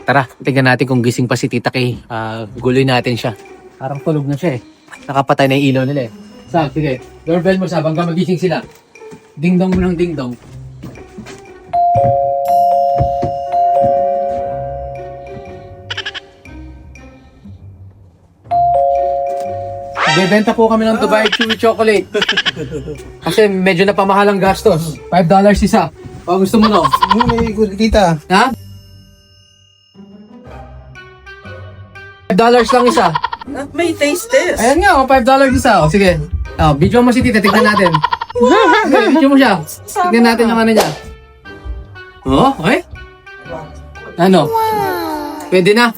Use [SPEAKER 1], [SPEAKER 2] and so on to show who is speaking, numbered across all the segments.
[SPEAKER 1] Tara, tingnan natin kung gising pa si Tita Kay. Guloy natin siya. Parang tulog na siya eh. Nakapatay na yung ilaw nila eh. Sab, sige. Doorbell mo, Sab, hanggang magising sila. Ding-dong mo ng ding-dong. Bebenta po kami ng Dubai Chewy Chocolate. Kasi medyo napamahal ang gastos. $5 isa. O gusto mo no?
[SPEAKER 2] May good tita.
[SPEAKER 1] Ha? $5 lang isa.
[SPEAKER 2] May taste test.
[SPEAKER 1] Ayan nga, $5 isa. O sige. Video mo si Tita, tignan natin. Video mo siya. Tignan natin yung ano niya. Oh, okay? Ano? Pwede na.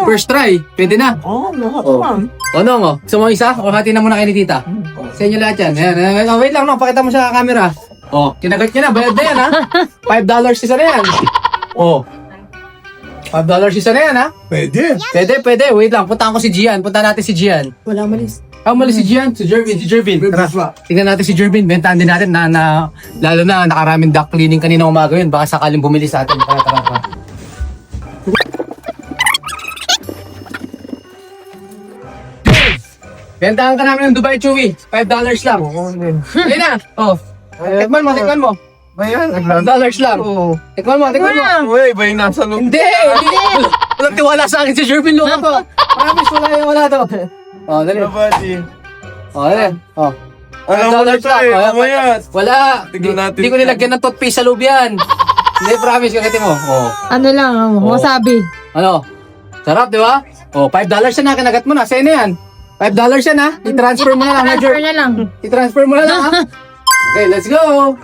[SPEAKER 1] First try. Pwede na.
[SPEAKER 2] Lahat
[SPEAKER 1] Oh. Ano mo? Gusto mo isa? O hati na muna kayo ni Tita. Sa inyo lahat yan. Ayan. Wait lang, no. Pakita mo sa camera. Oh, kinagat niya na. Bayad na yan, ha? $5 isa na yan. Oh. $5 isa na yan, ha?
[SPEAKER 2] Pwede.
[SPEAKER 1] Pwede. Wait lang. Puntahan ko si Gian. Puntahan natin si Gian.
[SPEAKER 2] Wala malis.
[SPEAKER 1] Umalis si Gian. Si Jervin. Tara. Tingnan natin si Jervin. Bentahan din natin na lalo na nakaraming duct cleaning kanina umaga yun. Baka sakaling bumili sa atin. Tara. Bentahan ka namin ng Dubai Chewy. $5 lang. Ayun na. Oh. Tikman mo.
[SPEAKER 2] Ba yan?
[SPEAKER 1] $5 lang.
[SPEAKER 2] Oo.
[SPEAKER 1] Tikman mo.
[SPEAKER 2] Uy, ba yung nasa loob?
[SPEAKER 1] Hindi. Walang tiwala sa akin si Jervin Luna to. Promise, wala to. Oh, dali.
[SPEAKER 2] Buddy.
[SPEAKER 1] Oh, dali. Oh.
[SPEAKER 2] Alam mo na
[SPEAKER 1] $5
[SPEAKER 2] to eh.
[SPEAKER 1] lang.
[SPEAKER 2] Mamaya.
[SPEAKER 1] Wala.
[SPEAKER 2] Tignan natin.
[SPEAKER 1] Hindi ko nilagyan ng toothpaste sa loob yan. Hindi, promise. Kagati mo. Oh.
[SPEAKER 3] Ano lang, wasabi.
[SPEAKER 1] Ano? Sarap, di ba? Oh, $5 na kinagat mo na. Sa'yo na yan. $5 yan ha. I-transfer mo na lang.
[SPEAKER 3] Transfer na lang.
[SPEAKER 1] I-transfer mo na lang ha. Okay, let's go.